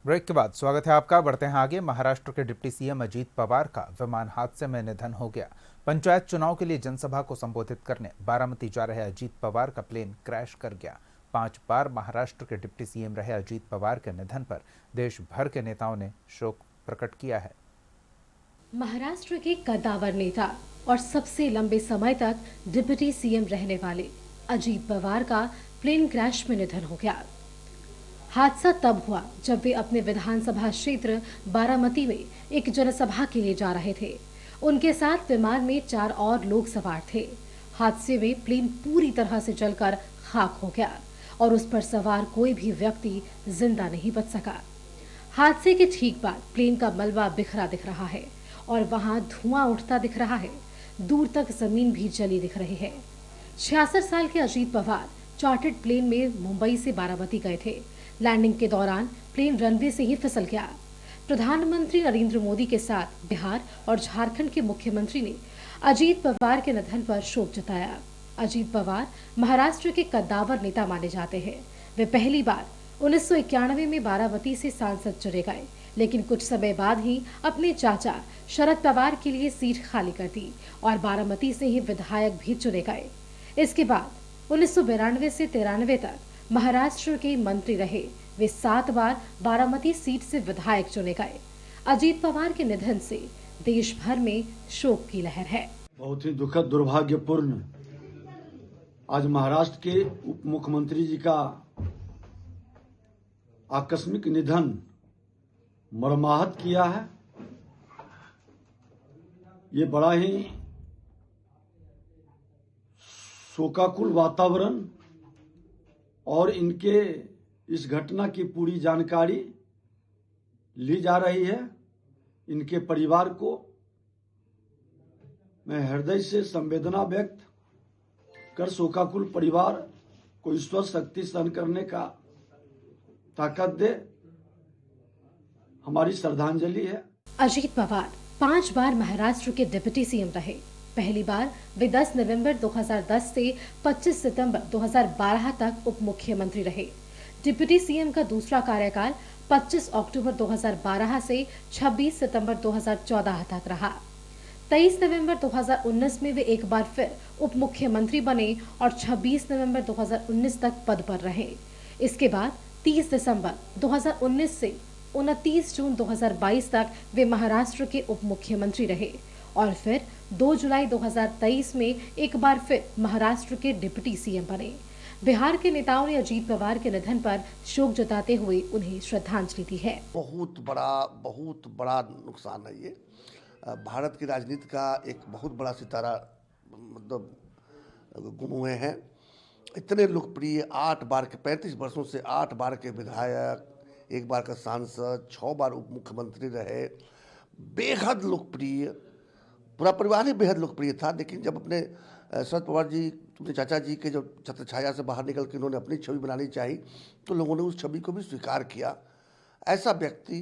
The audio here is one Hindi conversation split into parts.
ब्रेक के बाद स्वागत है आपका। बढ़ते हैं आगे। महाराष्ट्र के डिप्टी सीएम अजीत पवार का विमान हादसे में निधन हो गया। पंचायत चुनाव के लिए जनसभा को संबोधित करने बारामती जा रहे अजीत पवार का प्लेन क्रैश कर गया। 5 बार महाराष्ट्र के डिप्टी सीएम रहे अजीत पवार के निधन पर देश भर के नेताओं ने शोक प्रकट किया है। महाराष्ट्र के कद्दावर नेता और सबसे लंबे समय तक डिप्टी सीएम रहने वाले अजीत पवार का प्लेन क्रैश में निधन हो गया। हादसा तब हुआ जब वे अपने विधानसभा क्षेत्र बारामती में एक जनसभा के लिए जा रहे थे। उनके साथ विमान में 4 और लोग सवार थे। हादसे में प्लेन पूरी तरह से जलकर खाक हो गया और उस पर सवार कोई भी व्यक्ति जिंदा नहीं बच सका। हादसे के ठीक बाद प्लेन का मलबा बिखरा दिख रहा है और वहां धुआं उठता दिख रहा है। दूर तक जमीन भी जली दिख रही है। 66 साल के अजीत पवार चार्टर्ड प्लेन में मुंबई से बारामती गए थे। लैंडिंग के दौरान प्लेन रनवे से ही फिसल गया। प्रधानमंत्री नरेंद्र मोदी के साथ बिहार और झारखंड के मुख्यमंत्री ने अजीत पवार के निधन पर शोक जताया। अजीत पवार महाराष्ट्र के कद्दावर नेता माने जाते हैं। वे पहली बार 1991 में बारामती से सांसद चुने गए, लेकिन कुछ समय बाद ही अपने चाचा शरद पवार के लिए सीट खाली कर दी और बारामती से ही विधायक भी चुने गए। इसके बाद 1992 से 93 तक महाराष्ट्र के मंत्री रहे। वे 7 बार बारामती सीट से विधायक चुने गए। अजीत पवार के निधन से देश भर में शोक की लहर है। बहुत ही दुखद दुर्भाग्यपूर्ण आज महाराष्ट्र के उप मुख्यमंत्री जी का आकस्मिक निधन मर्माहत किया है। ये बड़ा ही शोकाकुल वातावरण और इनके इस घटना की पूरी जानकारी ली जा रही है। इनके परिवार को मैं हृदय से संवेदना व्यक्त कर शोकाकुल परिवार को ईश्वर शक्ति सहन करने का ताकत दे, हमारी श्रद्धांजलि है। अजीत पवार 5 बार महाराष्ट्र के डिप्टी सीएम रहे। पहली बार वे 10 नवंबर 2010 से 25 सितंबर 2012 तक उप मुख्यमंत्री रहे। डिप्टी सीएम का दूसरा कार्यकाल 25 अक्टूबर 2012 से 26 सितंबर 2014 तक रहा। 23 नवंबर 2019 में वे एक बार फिर उप मुख्यमंत्री बने और 26 नवंबर 2019 तक पद पर रहे। इसके बाद 30 दिसंबर 2019 से 29 जून 2022 तक वे महाराष्ट्र के उप मुख्यमंत्री रहे और फिर 2 जुलाई 2023 में एक बार फिर महाराष्ट्र के डिप्टी सीएम बने। बिहार के नेताओं ने अजीत पवार के निधन पर शोक जताते हुए उन्हें श्रद्धांजलि दी है। बहुत बड़ा नुकसान है ये। भारत की राजनीति का एक बहुत बड़ा सितारा मतलब गुम हुए हैं। इतने लोकप्रिय 8 बार के 35 वर्षों से 8 बार के विधायक, 1 बार का सांसद, 6 बार उप मुख्यमंत्री रहे, बेहद लोकप्रिय, पूरा परिवार ही बेहद लोकप्रिय था। लेकिन जब अपने शरद पवार जी, अपने चाचा जी के जब छत्र छाया से बाहर निकल के उन्होंने अपनी छवि बनानी चाहिए, तो लोगों ने उस छवि को भी स्वीकार किया। ऐसा व्यक्ति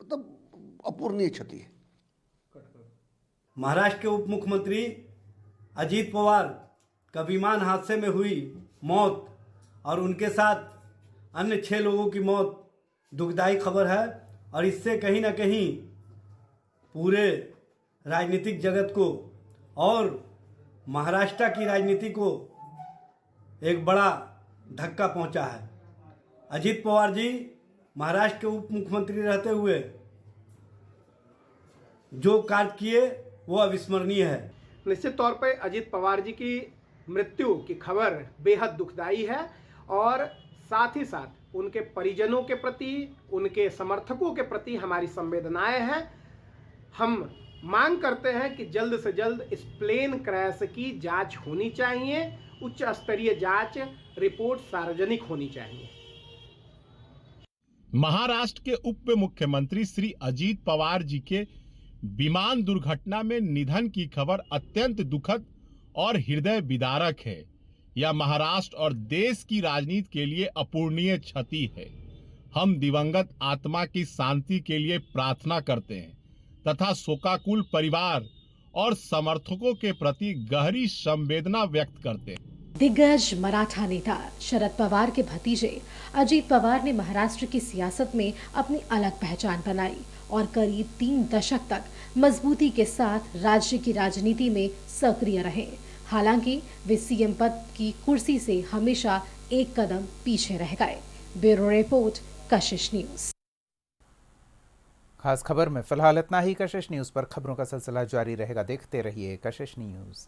मतलब अपूर्णीय क्षति है। महाराष्ट्र के उप मुख्यमंत्री अजीत पवार का विमान हादसे में हुई मौत और उनके साथ अन्य 6 लोगों की मौत दुखदायी खबर है और इससे कहीं ना कहीं पूरे राजनीतिक जगत को और महाराष्ट्र की राजनीति को एक बड़ा धक्का पहुंचा है। अजीत पवार जी महाराष्ट्र के उप मुख्यमंत्री रहते हुए जो कार्य किए वो अविस्मरणीय है। निश्चित तौर पर अजीत पवार जी की मृत्यु की खबर बेहद दुखदायी है और साथ ही साथ उनके परिजनों के प्रति, उनके समर्थकों के प्रति हमारी संवेदनाएं हैं। हम मांग करते हैं कि जल्द से जल्द इस प्लेन क्रैश की जांच होनी चाहिए। उच्च स्तरीय जांच रिपोर्ट सार्वजनिक होनी चाहिए। महाराष्ट्र के उप मुख्यमंत्री श्री अजीत पवार जी के विमान दुर्घटना में निधन की खबर अत्यंत दुखद और हृदय विदारक है। यह महाराष्ट्र और देश की राजनीति के लिए अपूर्णीय क्षति है। हम दिवंगत आत्मा की शांति के लिए प्रार्थना करते हैं तथा शोकाकुल परिवार और समर्थकों के प्रति गहरी संवेदना व्यक्त करते हैं। दिग्गज मराठा नेता शरद पवार के भतीजे अजीत पवार ने महाराष्ट्र की सियासत में अपनी अलग पहचान बनाई और करीब 3 दशक तक मजबूती के साथ राज्य की राजनीति में सक्रिय रहे। हालांकि वे सीएम पद की कुर्सी से हमेशा एक कदम पीछे रह गए। ब्यूरो रिपोर्ट, कशिश न्यूज। खास खबर में फिलहाल इतना ही। कशिश न्यूज पर खबरों का सिलसिला जारी रहेगा। देखते रहिए कशिश न्यूज।